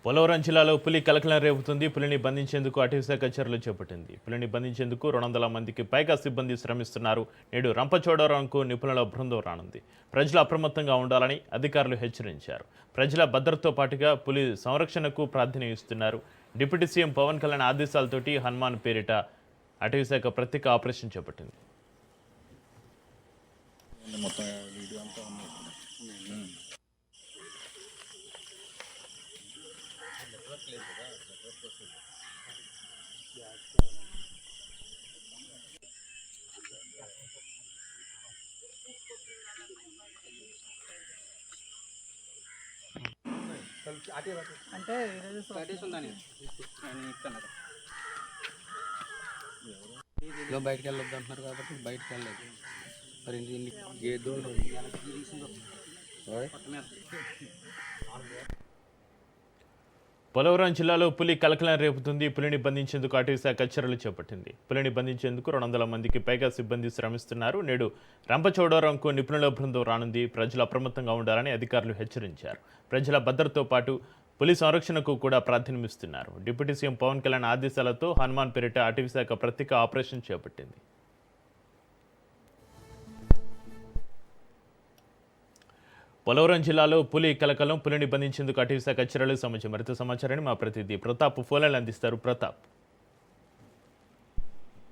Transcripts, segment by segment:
పోలవరం జిల్లాలో పులి కలకలం రేపుతుంది. పులిని బంధించేందుకు అటవీశాఖ చర్యలు చేపట్టింది. పులిని బంధించేందుకు 200 మందికి పైగా సిబ్బంది శ్రమిస్తున్నారు. నేడు రంపచోడవరంకు నిపుణుల బృందం రానుంది. ప్రజలు అప్రమత్తంగా ఉండాలని అధికారులు హెచ్చరించారు. ప్రజల భద్రతతో పాటుగా పులి సంరక్షణకు ప్రాధాన్యం ఇస్తున్నారు. డిప్యూటీ సీఎం పవన్ కళ్యాణ్ ఆదేశాలతోటి హనుమాన్ పేరిట అటవీశాఖ ప్రత్యేక ఆపరేషన్ చేపట్టింది. అంటే బయటకు వెళ్ళొద్దు అంటున్నారు కాబట్టి బయటకు వెళ్ళలేదు. మరి ఏదో పోలవరం జిల్లాలో పులి కలకలం రేపుతుంది. పులిని బంధించేందుకు అటవీశాఖ చర్యలు చేపట్టింది. పులిని బంధించేందుకు 200 మందికి పైగా సిబ్బంది శ్రమిస్తున్నారు. నేడు రంపచోడవరంకు నిపుణుల బృందం రానుంది. ప్రజలు అప్రమత్తంగా ఉండాలని అధికారులు హెచ్చరించారు. ప్రజల భద్రతతో పాటు పులి సంరక్షణకు కూడా ప్రాధాన్యమిస్తున్నారు. డిప్యూటీ సీఎం పవన్ కళ్యాణ్ ఆదేశాలతో హనుమాన్ పేరిట అటవీశాఖ ప్రత్యేక ఆపరేషన్ చేపట్టింది. పోలవరం జిల్లాలో పులి కలకలం. పులిని బంధించేందుకు అటవీశాఖ చర్యలకు సంబంధించి మరింత సమాచారాన్ని మా ప్రతినిధి ప్రతాప్ ఫోన్లైన్లో అందిస్తారు. ప్రతాప్,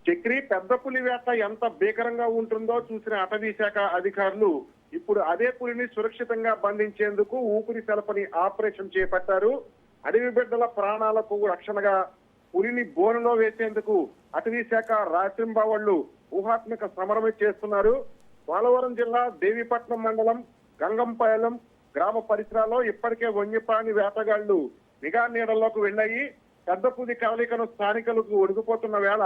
చక్రి పెద్ద పులి వేట ఎంత భీకరంగా ఉంటుందో చూసిన అటవీ శాఖ అధికారులు ఇప్పుడు అదే పులిని సురక్షితంగా బంధించేందుకు ఊపిరి సెలపని ఆపరేషన్ చేపట్టారు. అడవి బిడ్డల ప్రాణాలకు రక్షణగా పులిని బోనులో వేసేందుకు అటవీ శాఖ రాత్రింబావళ్లు ఊహాత్మక సమరమే చేస్తున్నారు. పోలవరం జిల్లా దేవీపట్నం మండలం గంగంపాలెం గ్రామ పరిసరాల్లో ఇప్పటికే వన్యప్రాణి వేటగాళ్లు నిఘా నీడల్లోకి వెళ్ళాయి. పెద్ద పులి కదలికను స్థానికులకు ఒడిగిపోతున్న వేళ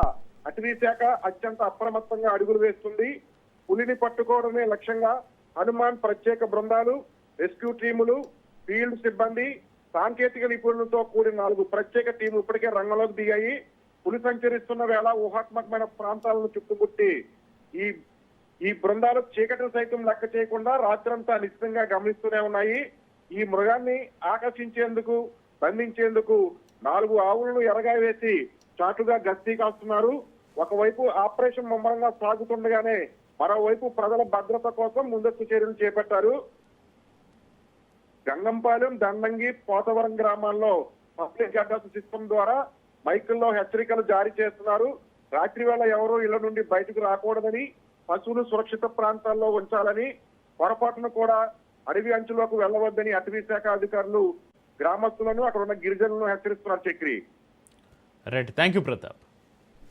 అటవీ శాఖ అత్యంత అప్రమత్తంగా అడుగులు వేస్తుంది. పులిని పట్టుకోవడమే లక్ష్యంగా హనుమాన్ ప్రత్యేక బృందాలు, రెస్క్యూ టీములు, ఫీల్డ్ సిబ్బంది, సాంకేతిక నిపుణులతో కూడిన 4 ప్రత్యేక టీములు ఇప్పటికే రంగంలోకి దిగాయి. పులి సంచరిస్తున్న వేళ ఊహాత్మకమైన ప్రాంతాలను చుట్టుముట్టి ఈ బృందాలు చీకటిని సైతం లెక్క చేయకుండా రాత్రంతా నిశ్చితంగా గమనిస్తూనే ఉన్నాయి. ఈ మృగాన్ని ఆకర్షించేందుకు, బంధించేందుకు 4 ఆవులను ఎరగా వేసి చాటుగా గస్తీ కాస్తున్నారు. ఒకవైపు ఆపరేషన్ ముమ్మరంగా సాగుతుండగానే మరోవైపు ప్రజల భద్రత కోసం ముందస్తు చర్యలు చేపట్టారు. గంగంపాలెం, దండంగి, పోతవరం గ్రామాల్లో పబ్లిక్ అడ్రస్ సిస్టమ్ ద్వారా మైకుల్లో హెచ్చరికలు జారీ చేస్తున్నారు. రాత్రి వేళ ఎవరూ ఇళ్ల నుండి బయటకు రాకూడదని, పశువులు సురక్షిత ప్రాంతాల్లో ఉంచాలని, పొరపాటును కూడా అడవి అంచులోకి వెళ్లవద్దని అటవీ శాఖ అధికారులు గ్రామస్తులను, అక్కడ ఉన్న గిరిజనులను హెచ్చరిస్తున్నారు. Chakri, right, thank you Pratap.